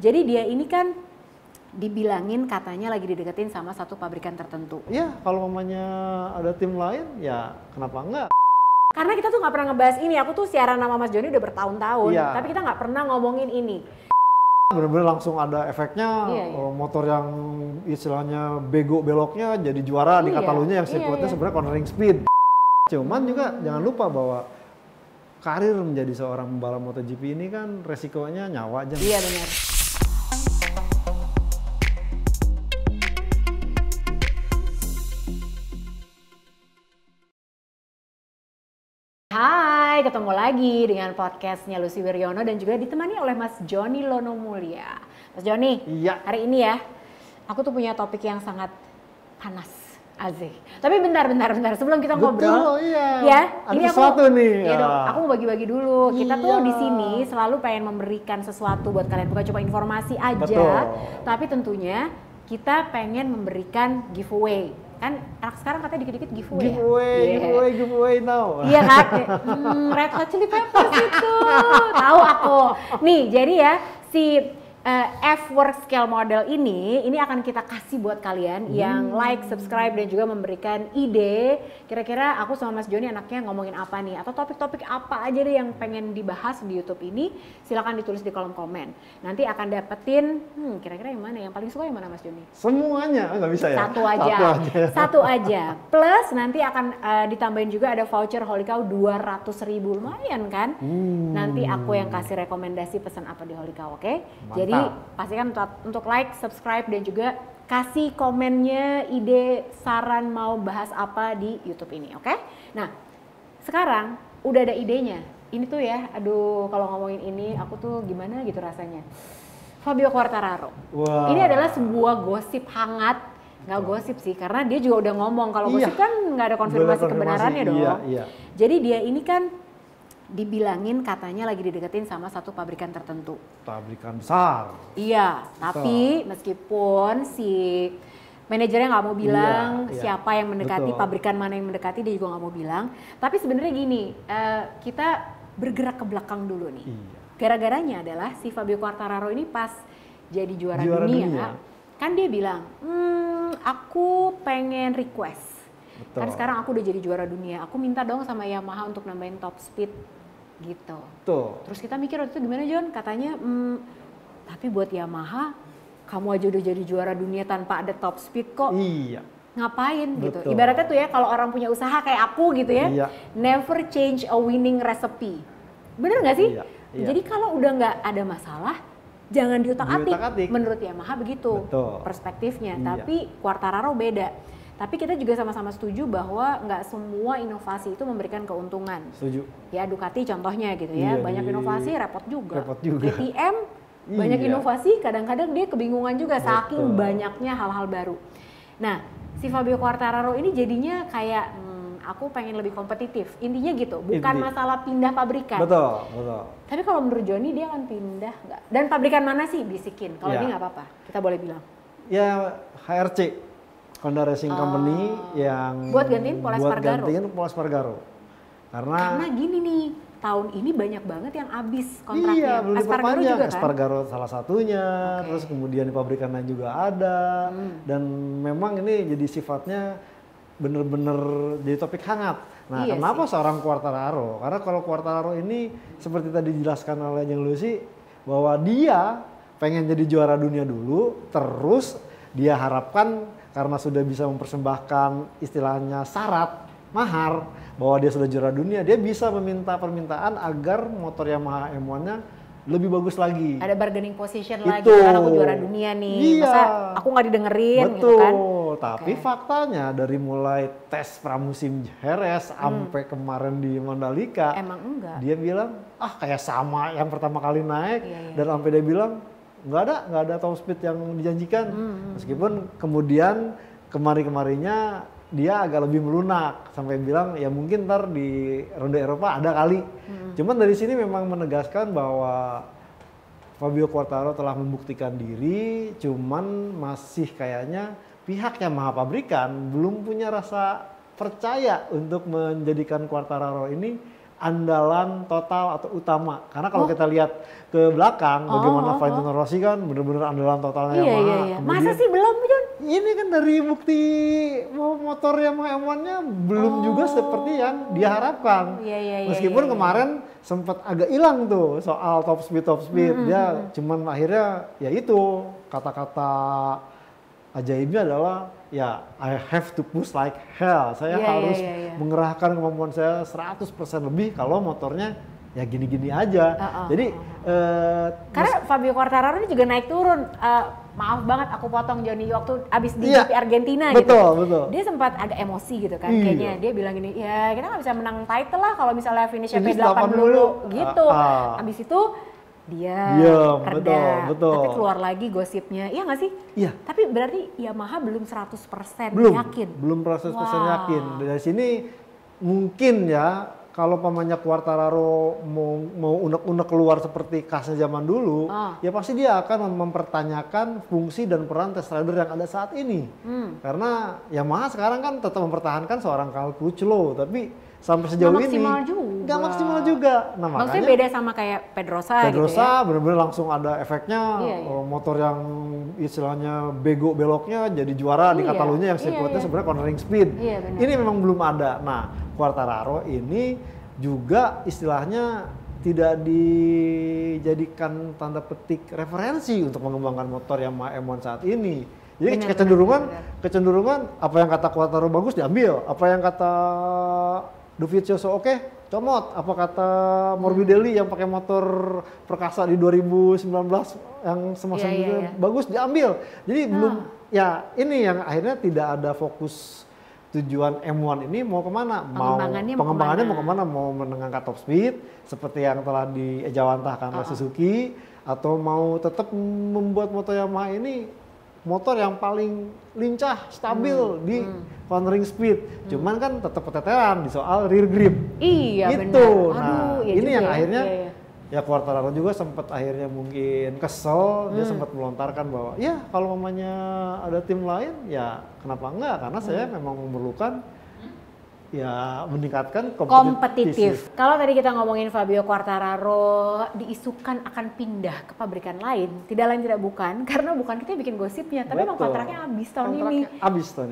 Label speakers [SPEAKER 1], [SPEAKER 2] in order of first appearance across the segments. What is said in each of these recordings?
[SPEAKER 1] Jadi dia ini kan dibilangin katanya lagi dideketin sama satu pabrikan tertentu.
[SPEAKER 2] Iya, kalau mamanya ada tim lain, ya kenapa enggak?
[SPEAKER 1] Karena kita tuh nggak pernah ngebahas ini. Aku tuh siaran sama Mas Joni udah bertahun-tahun,
[SPEAKER 2] Iya.
[SPEAKER 1] tapi kita nggak pernah ngomongin ini.
[SPEAKER 2] Bener-bener langsung ada efeknya, motor yang istilahnya bego beloknya jadi juara di Catalunya yang sirkuitnya sebenarnya cornering speed. Cuman juga jangan lupa bahwa karir menjadi seorang pembalap MotoGP ini kan resikonya nyawa aja.
[SPEAKER 1] Iya benar. Hai, ketemu lagi dengan podcastnya Lucy Wiryono dan juga ditemani oleh Mas Joni Lono Mulia. Mas Joni, hari ini ya, aku tuh punya topik yang sangat panas. Asik. Tapi bentar. Sebelum kita ngobrol, ya,
[SPEAKER 2] ada
[SPEAKER 1] ini
[SPEAKER 2] sesuatu nih.
[SPEAKER 1] Ya dong, aku mau bagi-bagi dulu. Kita tuh di sini selalu pengen memberikan sesuatu buat kalian, bukan cuma informasi aja, tapi tentunya kita pengen memberikan giveaway. Kan anak sekarang katanya dikit-dikit
[SPEAKER 2] giveaway now.
[SPEAKER 1] Iya kan? Red Hot Chili Peppers itu. Tahu aku. Nih, jadi ya si F-Work Scale Model ini akan kita kasih buat kalian yang like, subscribe dan juga memberikan ide kira-kira aku sama Mas Joni anaknya ngomongin apa nih atau topik-topik apa aja deh yang pengen dibahas di YouTube ini, silakan ditulis di kolom komen. Nanti akan dapetin kira-kira yang mana, yang paling suka yang mana Mas Joni?
[SPEAKER 2] Semuanya nggak bisa ya?
[SPEAKER 1] Satu aja. Plus nanti akan ditambahin juga ada voucher Holy Cow 200.000, lumayan kan? Nanti aku yang kasih rekomendasi pesan apa di Holy Cow, oke? Jadi pastikan untuk like, subscribe dan juga kasih komennya, ide, saran mau bahas apa di YouTube ini, oke? Nah, sekarang udah ada idenya. Ini tuh ya, aduh kalau ngomongin ini aku tuh gimana gitu rasanya. Fabio Quartararo.
[SPEAKER 2] Wow.
[SPEAKER 1] Ini adalah sebuah gosip hangat. Nggak gosip sih, karena dia juga udah ngomong. Kalau gosip kan nggak ada konfirmasi kebenarannya dong.
[SPEAKER 2] Iya.
[SPEAKER 1] Jadi dia ini kan dibilangin katanya lagi dideketin sama satu pabrikan tertentu.
[SPEAKER 2] Pabrikan besar.
[SPEAKER 1] Iya, tapi meskipun si manajernya nggak mau bilang siapa yang mendekati, pabrikan mana yang mendekati, dia juga nggak mau bilang. Tapi sebenarnya gini, kita bergerak ke belakang dulu nih. Gara-garanya adalah si Fabio Quartararo ini pas jadi juara dunia, kan dia bilang, aku pengen request. Kan sekarang aku udah jadi juara dunia, aku minta dong sama Yamaha untuk nambahin top speed gitu. Terus kita mikir waktu itu gimana John? Katanya, tapi buat Yamaha, kamu aja udah jadi juara dunia tanpa ada top speed kok.
[SPEAKER 2] Iya.
[SPEAKER 1] Ngapain gitu? Ibaratnya tuh ya kalau orang punya usaha kayak aku gitu ya, never change a winning recipe. Bener nggak sih?
[SPEAKER 2] Iya.
[SPEAKER 1] Jadi kalau udah nggak ada masalah, jangan diutak-atik. Menurut Yamaha begitu perspektifnya. Tapi Quartararo beda. Tapi kita juga sama-sama setuju bahwa nggak semua inovasi itu memberikan keuntungan.
[SPEAKER 2] Setuju.
[SPEAKER 1] Ya Ducati contohnya gitu ya, banyak inovasi repot juga.
[SPEAKER 2] juga.
[SPEAKER 1] KTM banyak inovasi, kadang-kadang dia kebingungan juga saking banyaknya hal-hal baru. Nah, si Fabio Quartararo ini jadinya kayak aku pengen lebih kompetitif. Intinya gitu, bukan masalah pindah pabrikan.
[SPEAKER 2] Betul.
[SPEAKER 1] Tapi kalau menurut Joni dia akan pindah nggak? Dan pabrikan mana sih bisikin? Kalau ini nggak apa-apa, kita boleh bilang.
[SPEAKER 2] Ya HRC. Honda Racing Company yang
[SPEAKER 1] buat gantiin Pol
[SPEAKER 2] Espargaro. Karena
[SPEAKER 1] gini nih, tahun ini banyak banget yang habis kontraknya.
[SPEAKER 2] Iya, belum
[SPEAKER 1] Espargaro
[SPEAKER 2] juga kan?
[SPEAKER 1] Espargaro
[SPEAKER 2] salah satunya, terus kemudian di pabrikan lain juga ada. Dan memang ini jadi sifatnya bener-bener jadi topik hangat. Nah, kenapa seorang Quartararo? Karena kalau Quartararo ini seperti tadi dijelaskan oleh Jeng Lucy bahwa dia pengen jadi juara dunia dulu, terus dia harapkan karena sudah bisa mempersembahkan istilahnya syarat mahar bahwa dia sudah juara dunia, dia bisa meminta permintaan agar motor Yamaha M1-nya lebih bagus lagi. Ada
[SPEAKER 1] bargaining position lagi, karena aku juara dunia nih, masa aku nggak didengerin gitu kan.
[SPEAKER 2] Tapi faktanya dari mulai tes pramusim Jerez sampai kemarin di Mandalika,
[SPEAKER 1] emang enggak.
[SPEAKER 2] Dia bilang, kayak sama yang pertama kali naik, dan sampai dia bilang, nggak ada top speed yang dijanjikan. Meskipun kemudian kemarin-kemarinnya dia agak lebih melunak sampai bilang ya mungkin ntar di ronde Eropa ada kali. Cuman dari sini memang menegaskan bahwa Fabio Quartararo telah membuktikan diri, cuman masih kayaknya pihak Yamaha pabrikan belum punya rasa percaya untuk menjadikan Quartararo ini andalan total atau utama. Karena kalau kita lihat ke belakang, bagaimana Valentino Rossi kan benar-benar andalan totalnya Yamaha.
[SPEAKER 1] Iya. Masa sih belum, John?
[SPEAKER 2] Ini kan dari bukti motor Yamaha M1-nya belum juga seperti yang dia harapkan. Meskipun kemarin sempat agak hilang tuh soal top speed. Dia cuman akhirnya ya itu kata-kata ajaibnya adalah ya I have to push like hell. Saya harus mengerahkan kemampuan saya 100% lebih kalau motornya ya gini-gini aja. Jadi
[SPEAKER 1] karena Fabio Quartararo ini juga naik turun. Maaf banget aku potong Johnny waktu abis di GP Argentina gitu.
[SPEAKER 2] Betul.
[SPEAKER 1] Dia sempat agak emosi gitu kan. Kayaknya dia bilang gini, ya kita nggak bisa menang title lah kalau misalnya finishnya P8 dulu gitu. Abis itu dia reda,
[SPEAKER 2] betul.
[SPEAKER 1] Tapi keluar lagi gosipnya, iya nggak sih?
[SPEAKER 2] Iya.
[SPEAKER 1] Tapi berarti Yamaha belum 100% yakin?
[SPEAKER 2] Belum 100% yakin. Dari sini mungkin ya, kalau pamannya Quartararo mau unek-unek keluar seperti kasnya zaman dulu, ya pasti dia akan mempertanyakan fungsi dan peran test rider yang ada saat ini. Karena Yamaha sekarang kan tetap mempertahankan seorang Cal Crutchlow, tapi sampai sejauh ini nggak maksimal juga. Nah,
[SPEAKER 1] maksudnya beda sama kayak Pedrosa gitu ya?
[SPEAKER 2] Bener-bener langsung ada efeknya, motor yang istilahnya bego beloknya jadi juara di Catalunya yang sirkuitnya sebenarnya cornering speed. Ini memang belum ada. Nah, Quartararo ini juga istilahnya tidak dijadikan tanda petik referensi untuk mengembangkan motor Yamaha M1 saat ini. Jadi kecenderungan apa yang kata Quartararo bagus diambil, apa yang kata Dovizioso oke, comot. Apa kata Morbidelli yang pakai motor perkasa di 2019 yang semasa bagus diambil. Jadi belum ya ini yang akhirnya tidak ada fokus tujuan M1 ini mau kemana? Pengembangannya mau kemana? Mau menengahkan top speed seperti yang telah diejawantahkan oleh Suzuki, atau mau tetap membuat motor Yamaha ini motor yang paling lincah, stabil di cornering speed. Cuman kan tetap keteteran di soal rear grip.
[SPEAKER 1] Iya
[SPEAKER 2] gitu.
[SPEAKER 1] benar.
[SPEAKER 2] Nah, ini yang akhirnya ya Quartararo juga sempat akhirnya mungkin kesel, dia sempat melontarkan bahwa ya kalau mamanya ada tim lain ya kenapa enggak, karena saya memang memerlukan ya meningkatkan kompetitif.
[SPEAKER 1] Kalau tadi kita ngomongin Fabio Quartararo diisukan akan pindah ke pabrikan lain, tidak lain tidak bukan karena bukan kita yang bikin gosipnya, tapi memang kontraknya habis tahun ini.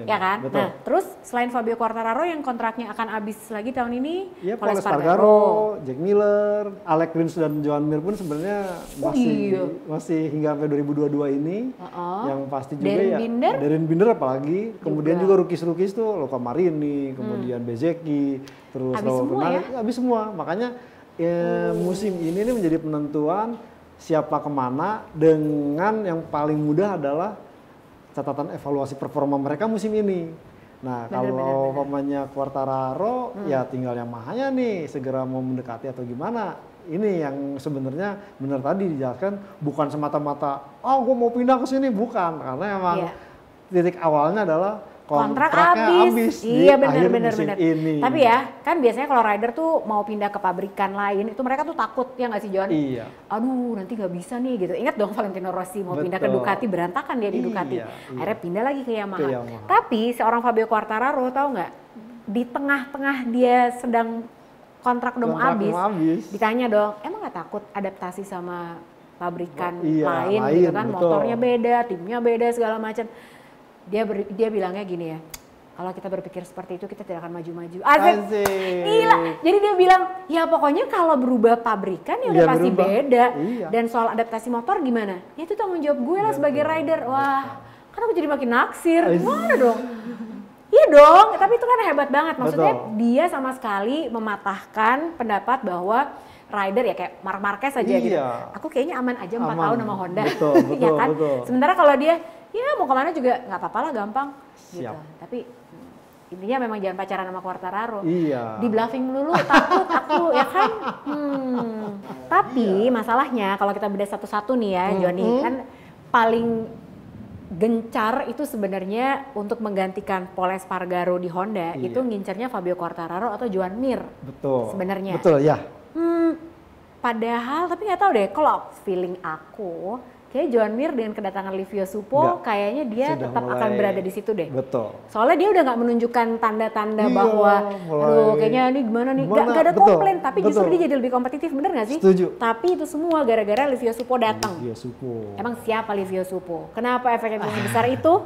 [SPEAKER 1] Ya kan?
[SPEAKER 2] Betul.
[SPEAKER 1] Nah, terus selain Fabio Quartararo yang kontraknya akan habis lagi tahun ini,
[SPEAKER 2] ya, Paul Espargaro, Jack Miller, Alex Rins dan Joan Mir pun sebenarnya masih hingga sampai 2022 ini. Yang pasti juga Darren Binder apalagi, kemudian juga rookies tuh Luca Marini, kemudian Bezeki, terus habis semua. Makanya musim ini menjadi penentuan siapa kemana, dengan yang paling mudah adalah catatan evaluasi performa mereka musim ini. Nah, kalau pamannya Quartararo ya tinggal Yamaha-nya nih segera mau mendekati atau gimana. Ini yang sebenarnya benar tadi dijelaskan, bukan semata-mata gue mau pindah ke sini, bukan, karena emang titik awalnya adalah
[SPEAKER 1] kontrak habis. Iya benar. Tapi ya kan biasanya kalau rider tuh mau pindah ke pabrikan lain itu mereka tuh takut, ya nggak sih John?
[SPEAKER 2] Iya.
[SPEAKER 1] Aduh nanti nggak bisa nih gitu. Ingat dong Valentino Rossi mau pindah ke Ducati, berantakan dia di Ducati. Akhirnya pindah lagi ke Yamaha. Tapi seorang Fabio Quartararo tahu nggak? Di tengah-tengah dia sedang kontrak udah mau habis, ditanya dong, emang nggak takut adaptasi sama pabrikan lain gitu kan? Motornya beda, timnya beda segala macam. Dia bilangnya gini ya, kalau kita berpikir seperti itu kita tidak akan maju-maju. Asik. Gila. Jadi dia bilang, ya pokoknya kalau berubah pabrikan ya udah pasti beda. Dan soal adaptasi motor gimana? Ya itu tanggung jawab gue lah sebagai rider. Wah, kan aku jadi makin naksir. Gimana dong? Iya dong, tapi itu kan hebat banget. Maksudnya dia sama sekali mematahkan pendapat bahwa rider ya kayak Marc Marquez aja gitu. Aku kayaknya aman aja 4 tahun sama Honda. Ya kan? Sementara kalau dia ya mau kemana juga nggak apa-apa lah, gampang gitu. Tapi intinya memang jangan pacaran sama Quartararo. Di bluffing melulu, takut aku ya kan. Tapi masalahnya kalau kita bedah satu-satu nih ya, Johnny, kan paling gencar itu sebenarnya untuk menggantikan Paul Espargaro di Honda, itu ngincernya Fabio Quartararo atau Joan Mir.
[SPEAKER 2] Betul.
[SPEAKER 1] Sebenarnya.
[SPEAKER 2] Betul ya.
[SPEAKER 1] Padahal tapi nggak tahu deh, kalau feeling aku kayak Joan Mir dengan kedatangan Livio Suppo kayaknya dia tetap akan berada di situ deh.
[SPEAKER 2] Betul.
[SPEAKER 1] Soalnya dia udah nggak menunjukkan tanda-tanda bahwa aduh kayaknya ini gimana nih, nggak ada komplain, tapi justru dia jadi lebih kompetitif, bener nggak sih?
[SPEAKER 2] Setuju.
[SPEAKER 1] Tapi itu semua gara-gara Livio Suppo datang.
[SPEAKER 2] Livio Suppo.
[SPEAKER 1] Emang siapa Livio Suppo? Kenapa efeknya besar itu?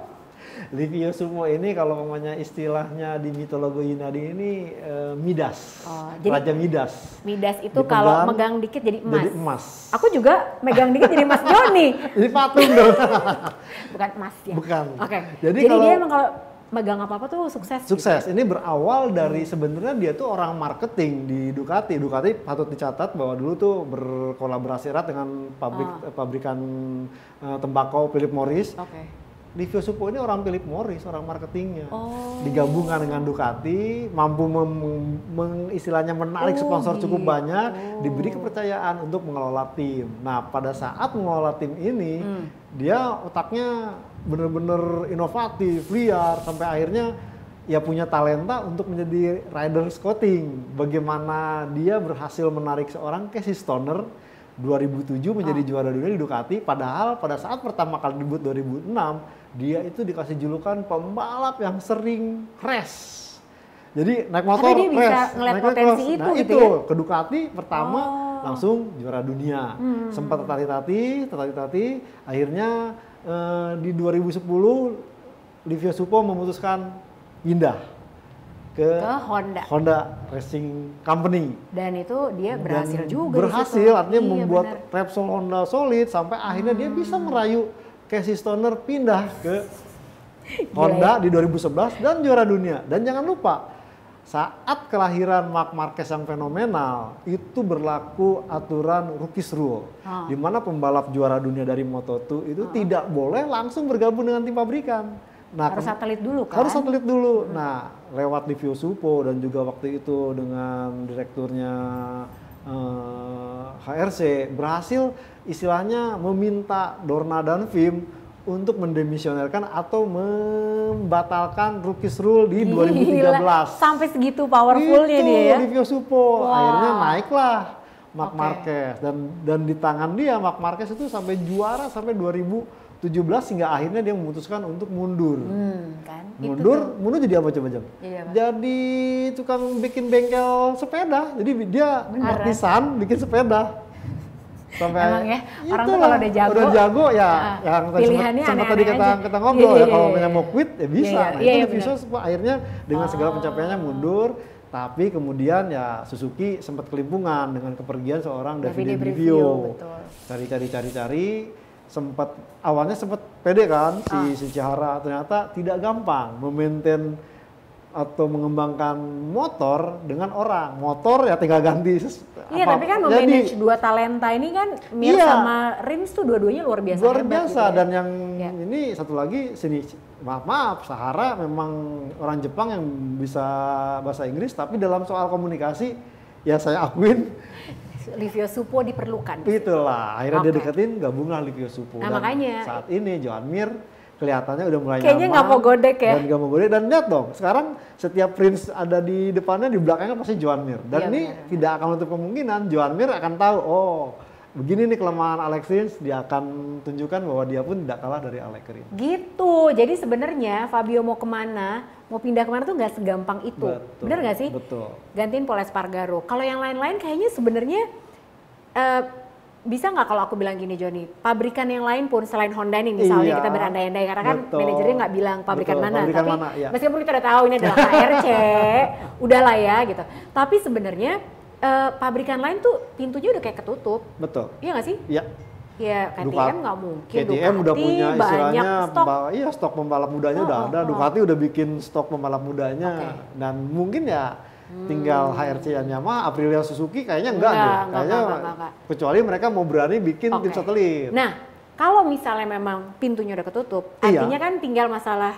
[SPEAKER 2] Livio Suppo ini kalau namanya istilahnya di mitologi Yunani ini Midas, Raja Midas.
[SPEAKER 1] Midas itu kalau megang dikit jadi emas.
[SPEAKER 2] Jadi emas.
[SPEAKER 1] Aku juga megang dikit jadi emas Joni.
[SPEAKER 2] Jadi patung dong.
[SPEAKER 1] Bukan emas ya.
[SPEAKER 2] Bukan.
[SPEAKER 1] Oke.
[SPEAKER 2] Jadi
[SPEAKER 1] dia emang kalau megang apa-apa tuh sukses.
[SPEAKER 2] Sukses. Gitu. Ini berawal dari sebenarnya dia tuh orang marketing di Ducati. Ducati patut dicatat bahwa dulu tuh berkolaborasi erat dengan pabrikan tembakau Philip Morris. Livio Suppo ini orang Philip Morris, orang marketingnya. Digabungkan dengan Ducati, mampu istilahnya menarik sponsor cukup banyak, diberi kepercayaan untuk mengelola tim. Nah, pada saat mengelola tim ini, dia otaknya benar-benar inovatif, liar, sampai akhirnya ya punya talenta untuk menjadi rider scouting. Bagaimana dia berhasil menarik seorang Casey Stoner 2007 menjadi juara dunia di Ducati, padahal pada saat pertama kali debut 2006 dia itu dikasih julukan pembalap yang sering crash. Jadi naik motor
[SPEAKER 1] tapi dia bisa ngeliat potensi itu
[SPEAKER 2] nah,
[SPEAKER 1] gitu
[SPEAKER 2] itu,
[SPEAKER 1] ya?
[SPEAKER 2] ke Ducati pertama langsung juara dunia. Sempat tertati, akhirnya di 2010 Livio Suppo memutuskan pindah ke Honda Racing Company.
[SPEAKER 1] Dan itu dia berhasil juga.
[SPEAKER 2] Berhasil, artinya membuat Repsol Honda solid sampai akhirnya dia bisa merayu Casey Stoner pindah ke Honda di 2011 dan juara dunia. Dan jangan lupa, saat kelahiran Marc Marquez yang fenomenal, itu berlaku aturan Rookies Rule. Di mana pembalap juara dunia dari Moto2 itu tidak boleh langsung bergabung dengan tim pabrikan. Nah,
[SPEAKER 1] harus satelit dulu kan?
[SPEAKER 2] Harus satelit dulu. Nah, lewat Livio Suppo dan juga waktu itu dengan direkturnya HRC berhasil istilahnya meminta Dorna dan Vim untuk mendemisionerkan atau membatalkan Rookies Rule di 2013.
[SPEAKER 1] Sampai segitu powerfulnya dia ya?
[SPEAKER 2] Livio Suppo. Akhirnya naiklah Marc Marquez. Dan di tangan dia Marc Marquez itu sampai juara sampai 2017 hingga akhirnya dia memutuskan untuk mundur. Mundur jadi apa coba Jam? Jadi tukang bikin bengkel sepeda. Jadi dia artisan bikin sepeda. Sampai
[SPEAKER 1] emang ya, orang tuh kalau udah jago
[SPEAKER 2] ya, yang sama tadi kita ngobrol ya, kalau mau quit ya bisa. Itu Livio Suppo akhirnya dengan segala pencapaiannya mundur, tapi kemudian ya Suzuki sempat kelimpungan dengan kepergian seorang Davide Brivio. Cari, awalnya sempat pede kan si Chihara, ternyata tidak gampang memaintain atau mengembangkan motor dengan orang. Motor ya tinggal ganti.
[SPEAKER 1] Iya, tapi kan memanage dua talenta ini kan Mir sama Rins tuh dua-duanya luar biasa.
[SPEAKER 2] Luar biasa gitu. Dan yang ini satu lagi maaf Sahara memang orang Jepang yang bisa bahasa Inggris, tapi dalam soal komunikasi ya saya akuin
[SPEAKER 1] Livio Suppo diperlukan.
[SPEAKER 2] Itulah, akhirnya dia deketin, gabunglah Livio Suppo.
[SPEAKER 1] Nah, makanya
[SPEAKER 2] saat ini Joan Mir kelihatannya udah mulai
[SPEAKER 1] kayaknya nggak mau godek ya.
[SPEAKER 2] Dan nggak mau godek, dan lihat dong, sekarang setiap Prince ada di depannya, di belakangnya pasti Joan Mir. Dan ini tidak akan menutup kemungkinan Joan Mir akan tahu, oh begini nih kelemahan Alex Rins, dia akan tunjukkan bahwa dia pun tidak kalah dari Alex Rins. Gitu,
[SPEAKER 1] jadi sebenarnya Fabio mau kemana, mau pindah kemana tuh nggak segampang itu.
[SPEAKER 2] Betul,
[SPEAKER 1] bener nggak sih?
[SPEAKER 2] Betul.
[SPEAKER 1] Gantiin Pol Espargaro. Kalau yang lain-lain kayaknya sebenarnya bisa nggak kalau aku bilang gini Joni, pabrikan yang lain pun selain Honda nih misalnya, kita berandai-andai karena kan manajernya nggak bilang pabrikan mana, tapi meskipun kita udah tahu ini adalah HRC, udahlah ya gitu. Tapi sebenarnya pabrikan lain tuh pintunya udah kayak ketutup.
[SPEAKER 2] Betul.
[SPEAKER 1] Iya nggak sih?
[SPEAKER 2] Iya.
[SPEAKER 1] Ya KTM nggak mungkin.
[SPEAKER 2] KTM udah punya istilahnya
[SPEAKER 1] stok.
[SPEAKER 2] Iya, stok pembalap mudanya udah ada. Ducati udah bikin stok pembalap mudanya. Dan mungkin ya tinggal HRC yang Yamaha, Aprilia, Suzuki kayaknya enggak. Kayaknya kecuali mereka mau berani bikin tim satelit.
[SPEAKER 1] Nah, kalau misalnya memang pintunya udah ketutup, artinya kan tinggal masalah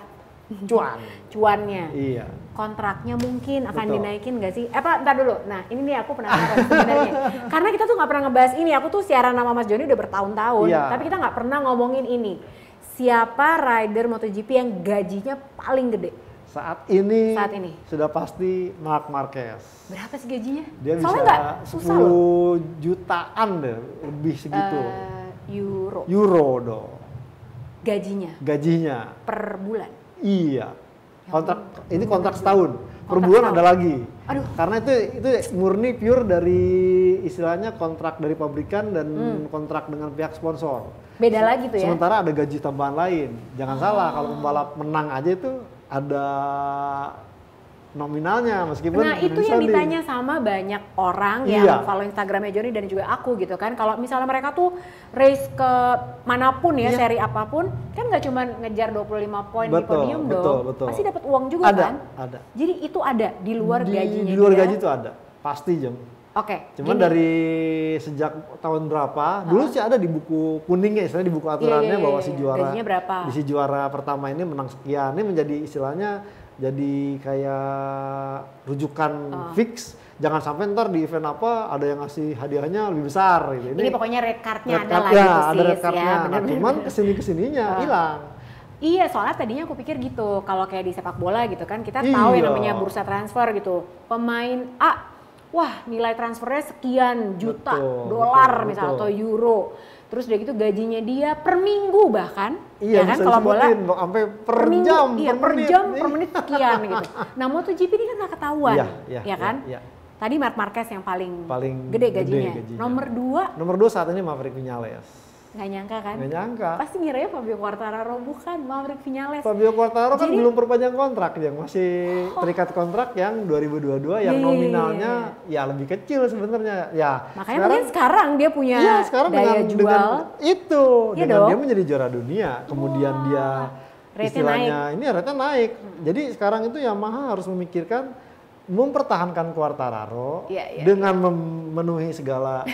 [SPEAKER 1] cuannya.
[SPEAKER 2] Iya.
[SPEAKER 1] Kontraknya mungkin akan dinaikin nggak sih? Ntar dulu. Nah, ini nih aku penasaran sebenarnya. Karena kita tuh nggak pernah ngebahas ini. Aku tuh siaran sama Mas Joni udah bertahun-tahun, tapi kita nggak pernah ngomongin ini. Siapa rider MotoGP yang gajinya paling gede?
[SPEAKER 2] Saat ini sudah pasti Marc Marquez.
[SPEAKER 1] Berapa sih gajinya?
[SPEAKER 2] Dia soalnya bisa 10 jutaan deh, lebih segitu.
[SPEAKER 1] euro.
[SPEAKER 2] Euro dong.
[SPEAKER 1] Gajinya per bulan.
[SPEAKER 2] Iya. Ini kontrak setahun. Per bulan ada lagi.
[SPEAKER 1] Aduh.
[SPEAKER 2] Karena itu murni pure dari istilahnya kontrak dari pabrikan dan kontrak dengan pihak sponsor.
[SPEAKER 1] Beda lagi tuh ya.
[SPEAKER 2] Sementara ada gaji tambahan lain. Jangan salah, kalau pembalap menang aja itu ada nominalnya meskipun.
[SPEAKER 1] Nah itu yang ditanya sama banyak orang yang follow Instagramnya Jonny dan juga aku gitu kan. Kalau misalnya mereka tuh race ke manapun ya, seri apapun, kan nggak cuma ngejar 25 poin di podium dong. Pasti dapat uang juga kan?
[SPEAKER 2] Ada.
[SPEAKER 1] Jadi itu ada di luar gajinya.
[SPEAKER 2] Di luar gaji itu ada, pasti Jeng.
[SPEAKER 1] Oke.
[SPEAKER 2] Cuman dari sejak tahun berapa, dulu sih ada di buku kuningnya, istilahnya di buku aturannya bahwa si juara,
[SPEAKER 1] gajinya berapa?
[SPEAKER 2] Si juara pertama ini menang sekian. Ini menjadi istilahnya jadi kayak rujukan fix. Jangan sampai ntar di event apa ada yang ngasih hadiahnya lebih besar gitu.
[SPEAKER 1] Ini pokoknya red card-nya ada lah
[SPEAKER 2] gitu
[SPEAKER 1] sih.
[SPEAKER 2] Ada red card-nya. Nah, cuman kesininya hilang.
[SPEAKER 1] Iya, soalnya tadinya aku pikir gitu, kalau kayak di sepak bola gitu kan, kita tahu yang namanya bursa transfer gitu. Pemain A, wah nilai transfernya sekian juta dolar misalnya atau euro. Terus udah gitu gajinya dia per minggu bahkan, ya kan kalau bola
[SPEAKER 2] sampai per jam,
[SPEAKER 1] per jam, per menit sekian gitu. Nah MotoGP ini kan nggak ketahuan, ya kan? Tadi Marc Marquez yang paling gede gajinya. Nomor 2
[SPEAKER 2] saat ini Maverick Viñales.
[SPEAKER 1] Nggak nyangka kan?
[SPEAKER 2] Nggak nyangka.
[SPEAKER 1] Pasti ngiranya Fabio Quartararo, bukan Maverick Viñales.
[SPEAKER 2] Fabio Quartararo kan belum perpanjang kontrak, yang masih terikat kontrak yang 2022 yang nominalnya ya lebih kecil sebenarnya. Ya.
[SPEAKER 1] Makanya sekarang dia punya daya jual.
[SPEAKER 2] Dengan dia menjadi juara dunia, kemudian dia istilahnya ini rate-nya naik. Jadi sekarang itu Yamaha harus memikirkan mempertahankan Quartararo dengan memenuhi segala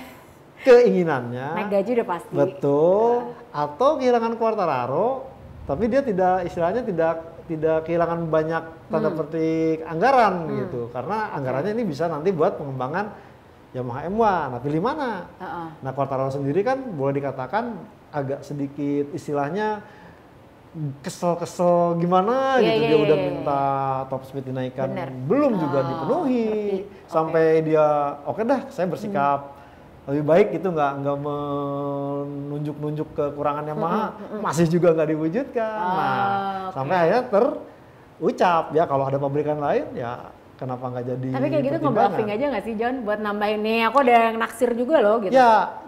[SPEAKER 2] keinginannya.
[SPEAKER 1] Naik gaji udah pasti.
[SPEAKER 2] Betul. Atau kehilangan Quartararo, tapi dia tidak kehilangan banyak tanda petik anggaran gitu. Karena anggarannya ini bisa nanti buat pengembangan Yamaha M1. Nah, pilih mana? Nah, Quartararo sendiri kan boleh dikatakan agak sedikit istilahnya kesel gimana gitu. Dia udah minta top speed dinaikkan, belum juga dipenuhi. Sampai dia oke dah, saya bersikap lebih baik itu nggak menunjuk kekurangan Yamaha, masih juga nggak diwujudkan. Sampai akhirnya terucap ya kalau ada pabrikan lain ya kenapa nggak jadi.
[SPEAKER 1] Tapi kayak gitu nge-bluffing aja nggak sih John buat nambahin nih, aku ada yang naksir juga loh gitu.
[SPEAKER 2] Ya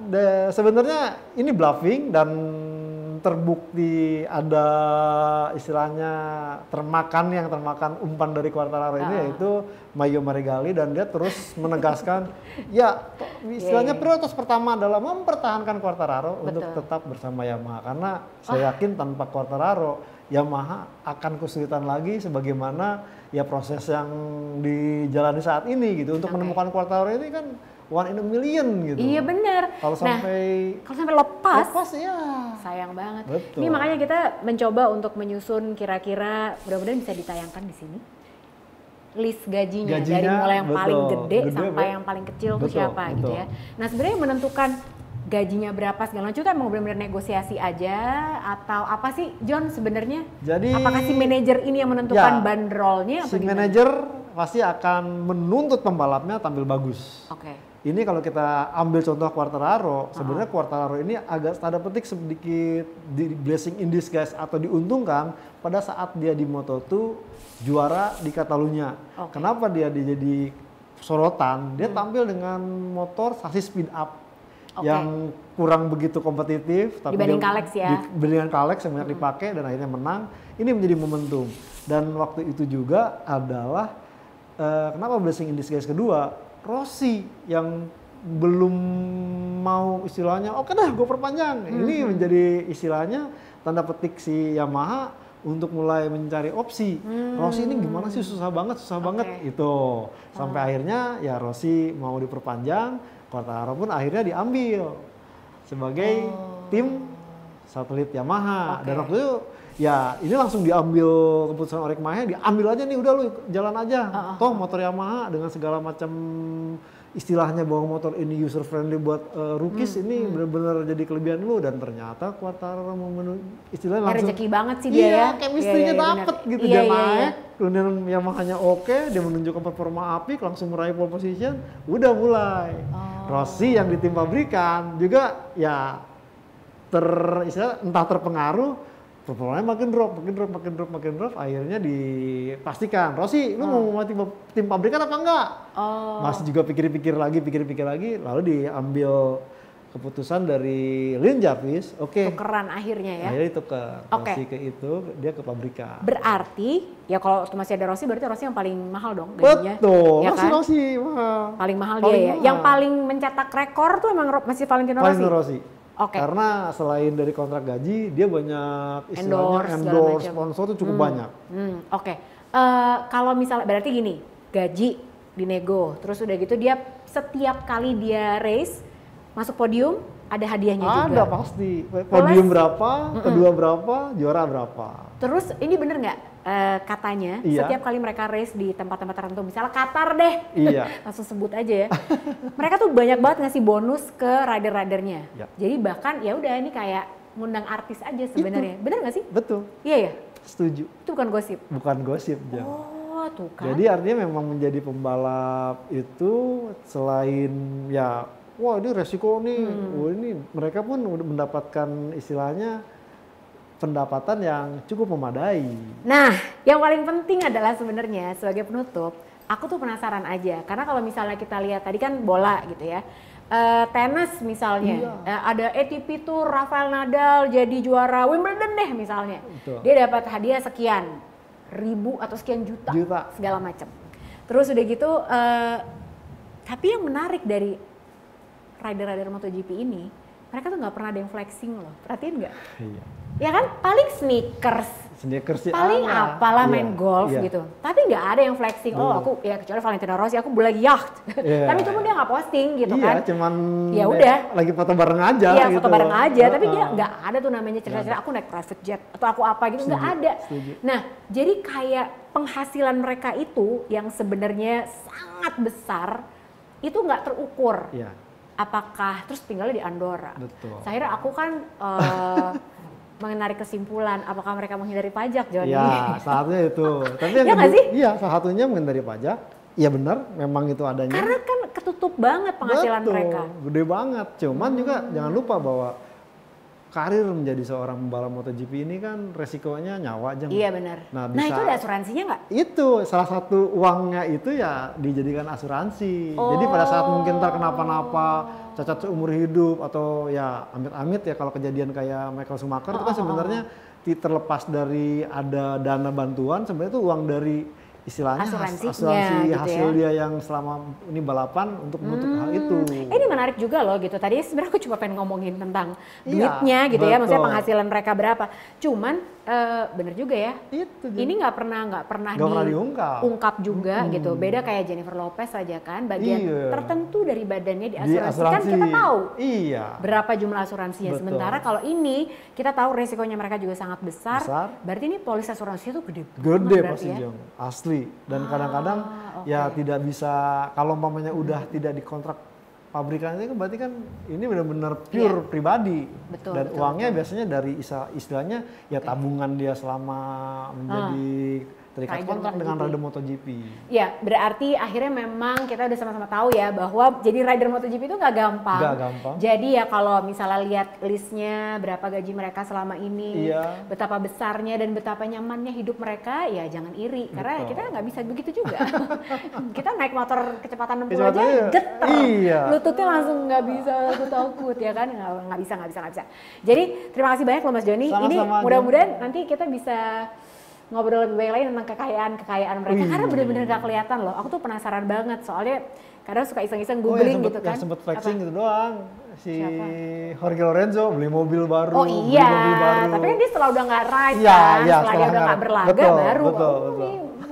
[SPEAKER 2] sebenarnya ini bluffing dan terbukti ada istilahnya termakan umpan dari Quartararo ini yaitu Maio Meregali, dan dia terus menegaskan ya istilahnya prioritas pertama adalah mempertahankan Quartararo untuk tetap bersama Yamaha, karena saya yakin tanpa Quartararo Yamaha akan kesulitan lagi sebagaimana ya proses yang dijalani saat ini gitu untuk menemukan Quartararo ini kan one in a million gitu.
[SPEAKER 1] Iya benar.
[SPEAKER 2] Kalau sampai
[SPEAKER 1] lepas
[SPEAKER 2] ya
[SPEAKER 1] sayang banget.
[SPEAKER 2] Betul.
[SPEAKER 1] Ini makanya kita mencoba untuk menyusun kira-kira, mudah-mudahan bisa ditayangkan di sini list gajinya dari mulai yang paling gede sampai yang paling kecil tuh siapa gitu ya. Nah sebenarnya menentukan gajinya berapa segala macam itu emang benar-benar negosiasi aja atau apa sih John sebenarnya?
[SPEAKER 2] Jadi
[SPEAKER 1] apakah si manajer ini yang menentukan bandrolnya?
[SPEAKER 2] Si manajer pasti akan menuntut pembalapnya tampil bagus. Ini kalau kita ambil contoh Quartararo, sebenarnya Quartararo ini agak tanda petik sedikit di blessing in disguise atau diuntungkan pada saat dia di Moto2 juara di Catalunya. Kenapa dia jadi sorotan? Dia tampil dengan motor sasis speed up yang kurang begitu kompetitif, tapi
[SPEAKER 1] dibanding Kalex ya.
[SPEAKER 2] Dibandingkan Kalex yang banyak dipakai dan akhirnya menang. Ini menjadi momentum. Dan waktu itu juga adalah kenapa blessing in disguise kedua? Rossi yang belum mau istilahnya oke dah gue perpanjang. Ini menjadi istilahnya tanda petik si Yamaha untuk mulai mencari opsi. Rossi ini gimana sih, susah banget itu. Sampai akhirnya ya Rossi mau diperpanjang, Quartararo pun akhirnya diambil sebagai tim satelit Yamaha. Dan waktu itu ya ini langsung diambil keputusan oleh Yamaha, diambil aja nih, udah lu jalan aja. Toh motor Yamaha dengan segala macam istilahnya bahwa motor ini user friendly buat rookies, ini benar-benar jadi kelebihan lu. Dan ternyata Quartararo istilahnya langsung
[SPEAKER 1] rezeki banget sih dia ya.
[SPEAKER 2] Chemistry-nya dapet gitu, dia naik, kemudian Yamahanya oke, dia menunjukkan performa apik, langsung meraih pole position, udah mulai. Rossi yang di tim pabrikan juga ya entah terpengaruh, performanya makin drop, akhirnya dipastikan, Rossi, lu mau mati tim pabrikan apa enggak? Masih juga pikir-pikir lagi, lalu diambil keputusan dari Lin Jarvis,
[SPEAKER 1] tukeran akhirnya ya?
[SPEAKER 2] Akhirnya tuker, Rossi ke itu, dia ke pabrikan.
[SPEAKER 1] Berarti, ya kalau masih ada Rossi, berarti Rossi yang paling mahal dong gajinya.
[SPEAKER 2] Betul,
[SPEAKER 1] ya kan?
[SPEAKER 2] Rossi mahal.
[SPEAKER 1] Paling mahal dia ya? Yang paling mencetak rekor tuh emang masih Valentino Rossi?
[SPEAKER 2] Karena selain dari kontrak gaji, dia banyak istilahnya endorse sponsor tuh cukup banyak.
[SPEAKER 1] Kalau misalnya berarti gini, gaji dinego, terus udah gitu dia setiap kali dia race masuk podium ada hadiahnya juga.
[SPEAKER 2] Ada pasti. Podium berapa, kedua berapa, juara berapa.
[SPEAKER 1] Terus ini bener nggak katanya setiap kali mereka race di tempat-tempat tertentu, misalnya Qatar deh, langsung sebut aja ya. Mereka tuh banyak banget ngasih bonus ke rider-ridernya. Jadi bahkan ya udah ini kayak ngundang artis aja sebenarnya. Bener nggak sih?
[SPEAKER 2] Betul.
[SPEAKER 1] Iya ya.
[SPEAKER 2] Setuju.
[SPEAKER 1] Itu bukan gosip.
[SPEAKER 2] Bukan gosip, Jang.
[SPEAKER 1] Oh, tuh kan.
[SPEAKER 2] Jadi artinya memang menjadi pembalap itu selain ya, wah ini resiko nih, wah ini mereka pun udah mendapatkan istilahnya pendapatan yang cukup memadai.
[SPEAKER 1] Nah, yang paling penting adalah sebenarnya sebagai penutup, aku tuh penasaran aja. Karena kalau misalnya kita lihat tadi kan bola gitu ya, tenis misalnya, ada ATP Tour, Rafael Nadal jadi juara Wimbledon deh misalnya. Betul. Dia dapat hadiah sekian ribu atau sekian juta. Segala macam. Terus udah gitu, tapi yang menarik dari rider-rider MotoGP ini, mereka tuh nggak pernah ada yang flexing loh, perhatiin nggak? Iya. Ya kan, paling sneakers
[SPEAKER 2] sih,
[SPEAKER 1] paling apalah main golf gitu, tapi nggak ada yang flexing. Aku ya kecuali Valentino Rossi, aku beli yacht, tapi itu pun dia nggak posting gitu kan?
[SPEAKER 2] Cuman
[SPEAKER 1] ya udah,
[SPEAKER 2] lagi foto bareng aja.
[SPEAKER 1] Iya, foto bareng aja, tapi dia nggak ada tuh namanya cerita-cerita aku naik private jet atau aku apa gitu, nggak ada. Nah, jadi kayak penghasilan mereka itu yang sebenarnya sangat besar itu nggak terukur. Apakah terus tinggalnya di Andorra. Akhirnya aku kan menarik kesimpulan apakah mereka menghindari pajak, Johnny?
[SPEAKER 2] Ya, salah satunya itu. Tapi yang
[SPEAKER 1] ya
[SPEAKER 2] kedua, iya, salah satunya menghindari pajak. Iya benar, memang itu adanya.
[SPEAKER 1] Karena kan ketutup banget penghasilan mereka.
[SPEAKER 2] Gede banget. Cuman juga jangan lupa bahwa karir menjadi seorang pembalap MotoGP ini kan resikonya nyawa aja.
[SPEAKER 1] Iya benar. Nah itu ada asuransinya nggak?
[SPEAKER 2] Itu salah satu uangnya itu ya dijadikan asuransi. Jadi pada saat mungkin kenapa-napa, cacat seumur hidup atau ya amit-amit ya kalau kejadian kayak Michael Schumacher itu kan sebenarnya terlepas dari ada dana bantuan, sebenarnya itu uang dari istilahnya asuransi gitu hasil dia yang selama ini balapan untuk menutup hal itu.
[SPEAKER 1] Ini menarik juga loh gitu. Tadi sebenarnya aku cuma pengen ngomongin tentang duitnya gitu ya, maksudnya penghasilan mereka berapa. Cuman bener juga ya. Ini nggak pernah diungkap juga gitu. Beda kayak Jennifer Lopez aja kan, bagian tertentu dari badannya diasuransikan, kita tahu berapa jumlah asuransinya. Sementara kalau ini kita tahu resikonya mereka juga sangat besar. Berarti ini polis asuransinya tuh gede
[SPEAKER 2] pasti ya. Asli. Dan kadang-kadang ya tidak bisa, kalau umpamanya udah tidak dikontrak pabrikan itu berarti kan ini benar-benar pure pribadi. Dan uangnya biasanya dari istilahnya ya tabungan dia selama menjadi terikat kontrak dengan rider MotoGP.
[SPEAKER 1] Ya, berarti akhirnya memang kita udah sama-sama tahu ya bahwa jadi rider MotoGP itu nggak gampang. Jadi ya kalau misalnya lihat listnya berapa gaji mereka selama ini, betapa besarnya dan betapa nyamannya hidup mereka, ya jangan iri. Karena kita nggak bisa begitu juga. Kita naik motor kecepatan 60 aja geter. Lututnya langsung nggak bisa, aku takut ya kan. Nggak bisa. Jadi terima kasih banyak loh Mas Joni. Ini mudah-mudahan nanti kita bisa ngobrol lebih baik lagi tentang kekayaan mereka, karena bener-bener gak kelihatan loh. Aku tuh penasaran banget, soalnya kadang suka iseng-iseng googling gitu kan.
[SPEAKER 2] Yang sempet flexing gitu doang, si Jorge Lorenzo beli mobil baru.
[SPEAKER 1] Oh iya, mobil baru. Tapi kan dia setelah udah gak ride kan, setelah dia udah gak berlaga baru. Betul.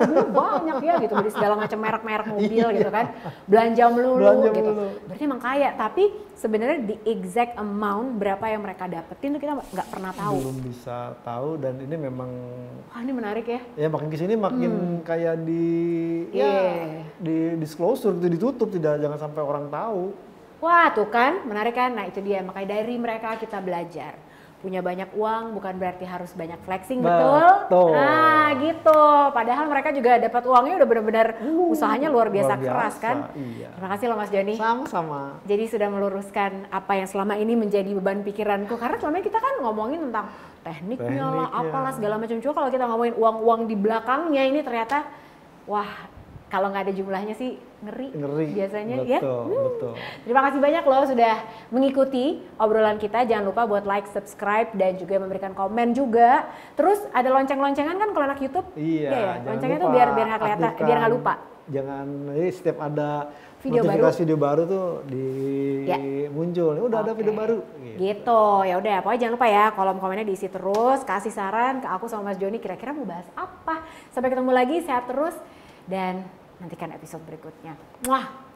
[SPEAKER 1] Mobil banyak ya gitu, beli segala macam merek-merek mobil gitu kan, belanja melulu gitu. Berarti emang kaya, tapi sebenarnya the exact amount berapa yang mereka dapetin tuh kita nggak pernah tahu.
[SPEAKER 2] Belum bisa tahu, dan ini memang
[SPEAKER 1] ini menarik ya.
[SPEAKER 2] Ya makin kesini makin kayak di disclosure, itu ditutup, jangan sampai orang tahu.
[SPEAKER 1] Wah tuh kan, menarik kan. Nah itu dia, makanya dari mereka kita belajar punya banyak uang bukan berarti harus banyak flexing,
[SPEAKER 2] betul?
[SPEAKER 1] Nah gitu, padahal mereka juga dapat uangnya udah benar-benar usahanya luar biasa keras kan.
[SPEAKER 2] Iya.
[SPEAKER 1] Terima kasih loh Mas Joni.
[SPEAKER 2] Sama-sama.
[SPEAKER 1] Jadi sudah meluruskan apa yang selama ini menjadi beban pikiranku, karena selama ini kita kan ngomongin tentang tekniknya lah, apalah segala macam. Cuma kalau kita ngomongin uang-uang di belakangnya ini ternyata, wah kalau nggak ada jumlahnya sih ngeri biasanya.
[SPEAKER 2] Betul.
[SPEAKER 1] Terima kasih banyak loh sudah mengikuti obrolan kita. Jangan lupa buat like, subscribe, dan juga memberikan komen juga. Terus ada lonceng-loncengan kan kalau anak YouTube?
[SPEAKER 2] Iya.
[SPEAKER 1] Loncengnya tuh biar nggak kelihatan, biar nggak lupa.
[SPEAKER 2] Jangan, setiap ada
[SPEAKER 1] video
[SPEAKER 2] video baru tuh muncul. Udah ada video baru.
[SPEAKER 1] Gitu. Ya udah, pokoknya jangan lupa ya, kolom komennya diisi terus, kasih saran ke aku sama Mas Joni kira-kira mau bahas apa. Sampai ketemu lagi, sehat terus dan nantikan episode berikutnya. Muah.